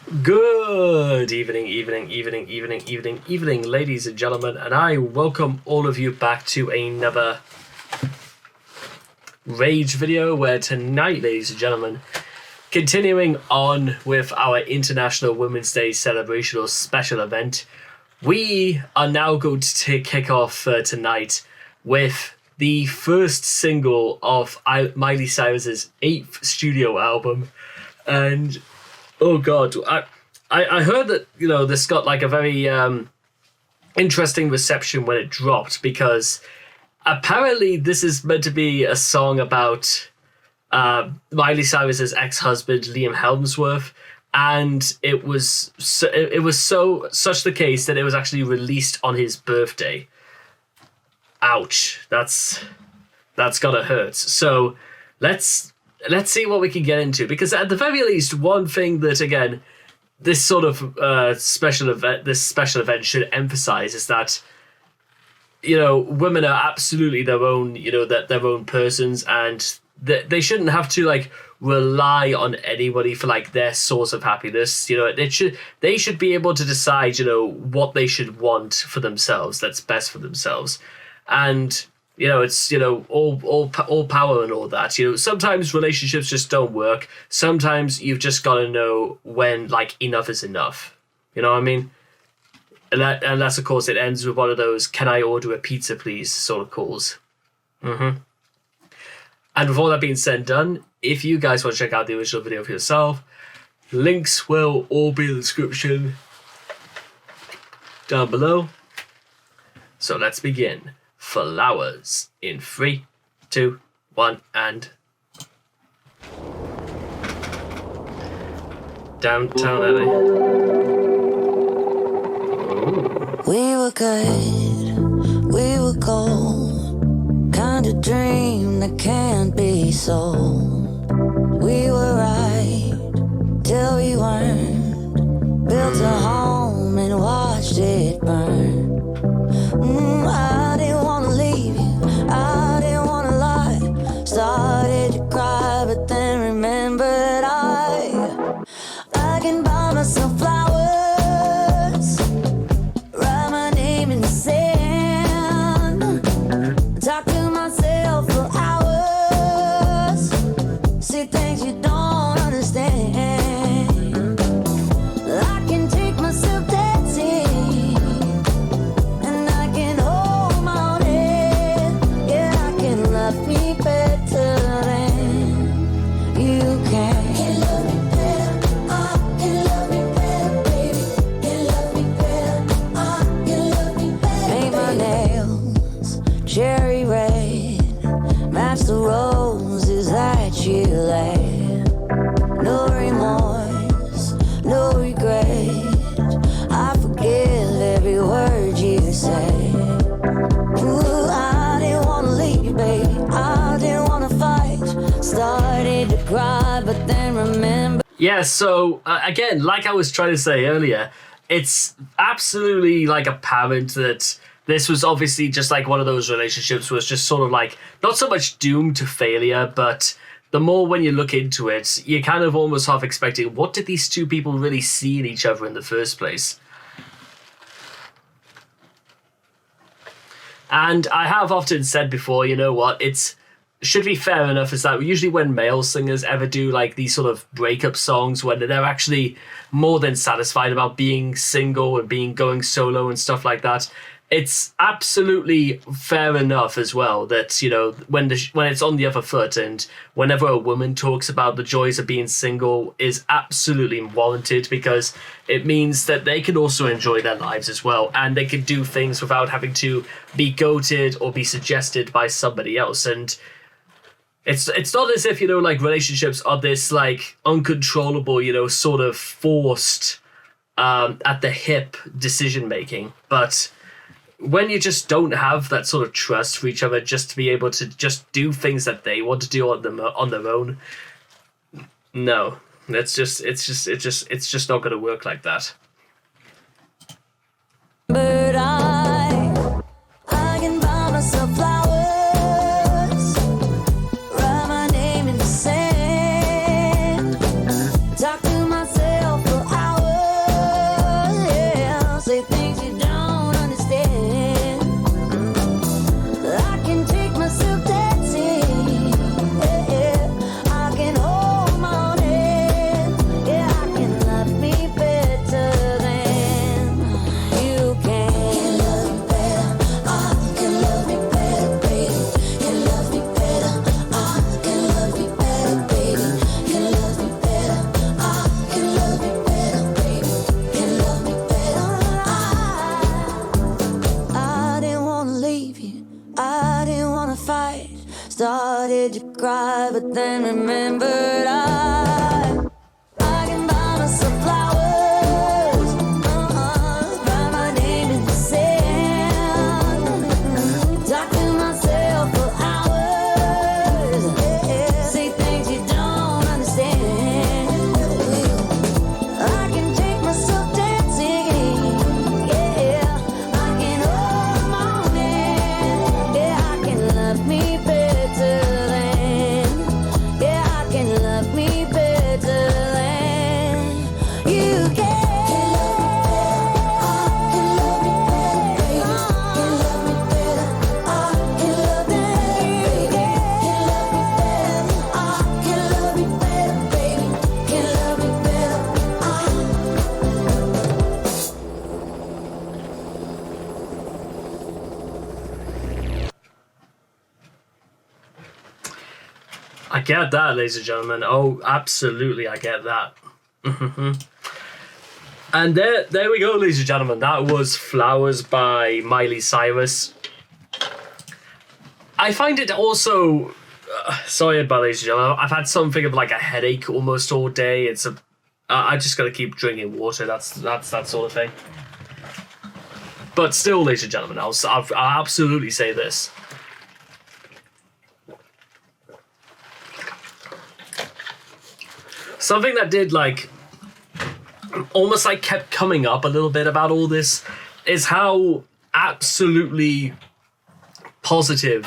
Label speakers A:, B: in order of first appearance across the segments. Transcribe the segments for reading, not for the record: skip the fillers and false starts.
A: Good evening, ladies and gentlemen, and I welcome all of you back to another Rage video, where tonight, ladies and gentlemen, continuing on with our International Women's Day celebration or special event, we are now going to kick off tonight with the first single of Miley Cyrus's 8th studio album, and oh god, I heard that, this got like a very interesting reception when it dropped, because apparently this is meant to be a song about Miley Cyrus's ex-husband Liam Hemsworth, and it was such the case that it was actually released on his birthday. Ouch, that's gotta hurt. So let's see what we can get into, because at the very least, one thing that, again, this sort of special event should emphasize is that, women are absolutely their own, their own persons, and they shouldn't have to rely on anybody for their source of happiness. They should be able to decide, what they should want for themselves, that's best for themselves. And it's, all power and all that. Sometimes relationships just don't work. Sometimes you've just got to know when, enough is enough. You know what I mean? And that's, of course, it ends with one of those, "Can I order a pizza, please?" sort of calls. And with all that being said and done, if you guys want to check out the original video for yourself, links will all be in the description down below. So let's begin. Flowers in 3, 2, 1, and Downtown LA.
B: We were good, we were gold, kind of dream that can't be sold. We were right till we weren't, built a home and watched it burn. I didn't want to leave you, I didn't want to lie. Started to cry, but then remembered I can buy myself flowers, write my name in the sand, talk to myself for hours, see things you don't understand. I can take myself dancing, me better than you can. Can love me better, can love me better, baby. Can love me better, can love me better. Paint my nails cherry red, match the roses that you laid. No remorse, no regret, I forgive every word you say. Ooh, I didn't want to leave you, baby, I didn't want to fight. Started to cry, but then remember.
A: Yeah, so again, like I was trying to say earlier, it's absolutely apparent that this was obviously just one of those relationships was just sort of not so much doomed to failure, but the more when you look into it, you're kind of almost half expecting, what did these two people really see in each other in the first place? And I have often said before, it should be fair enough is that usually when male singers ever do these sort of breakup songs, when they're actually more than satisfied about being single and going solo and stuff like that, it's absolutely fair enough as well that, when it's on the other foot, and whenever a woman talks about the joys of being single is absolutely warranted, because it means that they can also enjoy their lives as well, and they can do things without having to be goated or be suggested by somebody else. And it's not as if, relationships are this uncontrollable, sort of forced at the hip decision making, but when you just don't have that sort of trust for each other, just to be able to just do things that they want to do on their own, no, it's just not going to work like that.
B: But I can buy myself flowers, write my name in the sand, talk to myself for hours. remembered. I can buy myself flowers, write my name in the sand, talk to myself for hours, say things you don't understand. I can take myself dancing, I can hold my own hand, I can love me better than, I can love me better than you can. I can love me better, I can love me better, I can love me better, baby, can love me better,
A: I get that, ladies and gentlemen. Oh, absolutely, I get that. And there we go, ladies and gentlemen. That was Flowers by Miley Cyrus. I find it also... sorry about ladies and gentlemen. I've had something of like a headache almost all day. I just got to keep drinking water. That's that sort of thing. But still, ladies and gentlemen, I'll absolutely say this. Something that did like almost like kept coming up a little bit about all this is how absolutely positive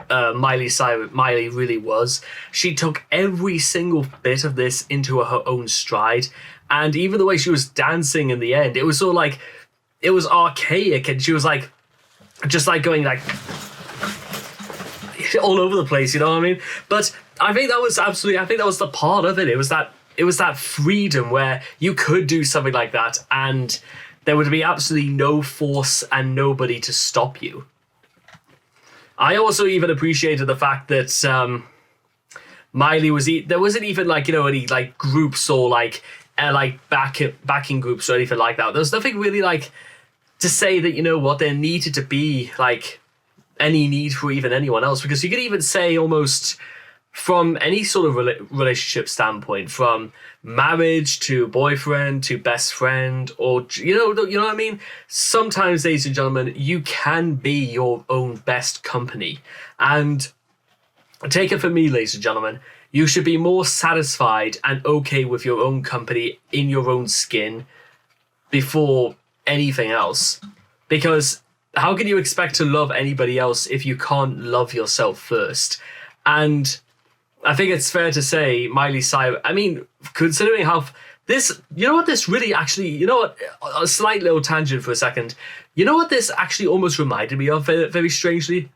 A: Miley really was. She took every single bit of this into her own stride, and even the way she was dancing in the end, it was sort of like it was archaic, and she was like just like going like all over the place, you know what I mean? But I think that was the part of it. It was that freedom where you could do something like that and there would be absolutely no force and nobody to stop you. I also even appreciated the fact that Miley there wasn't even like, you know, any like groups or like backing groups or anything like that. There was nothing really like to say that, you know what, there needed to be like any need for even anyone else, because you could even say almost from any sort of relationship standpoint, from marriage to boyfriend to best friend, or you know what I mean. Sometimes, ladies and gentlemen, you can be your own best company, and take it from me, ladies and gentlemen, you should be more satisfied and okay with your own company in your own skin before anything else, because how can you expect to love anybody else if you can't love yourself first? And I think it's fair to say Miley Cyrus, I mean, considering how this, you know what this really actually, you know what, a slight little tangent for a second. You know what this actually almost reminded me of very strangely?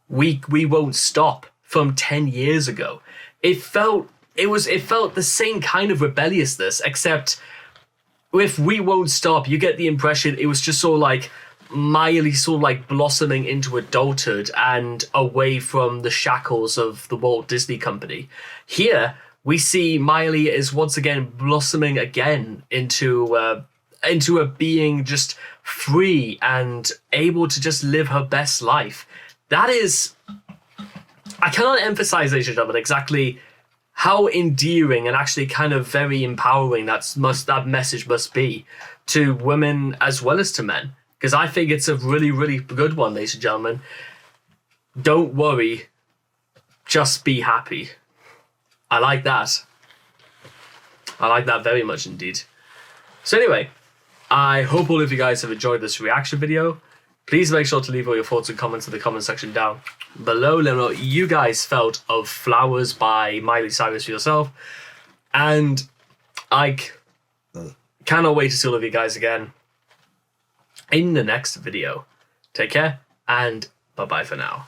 A: We Won't Stop from 10 years ago. It felt the same kind of rebelliousness, except with We Won't Stop, you get the impression it was just sort of like Miley sort of like blossoming into adulthood and away from the shackles of the Walt Disney Company. Here, we see Miley is once again blossoming again into a being just free and able to just live her best life. That is, I cannot emphasize, ladies and gentlemen, exactly how endearing and actually kind of very empowering that message must be to women as well as to men. Because I think it's a really, really good one, ladies and gentlemen. Don't worry, just be happy. I like that. I like that very much indeed. So anyway, I hope all of you guys have enjoyed this reaction video. Please make sure to leave all your thoughts and comments in the comment section down below. Let me know what you guys felt of Flowers by Miley Cyrus for yourself. And I cannot wait to see all of you guys again in the next video. Take care and bye-bye for now.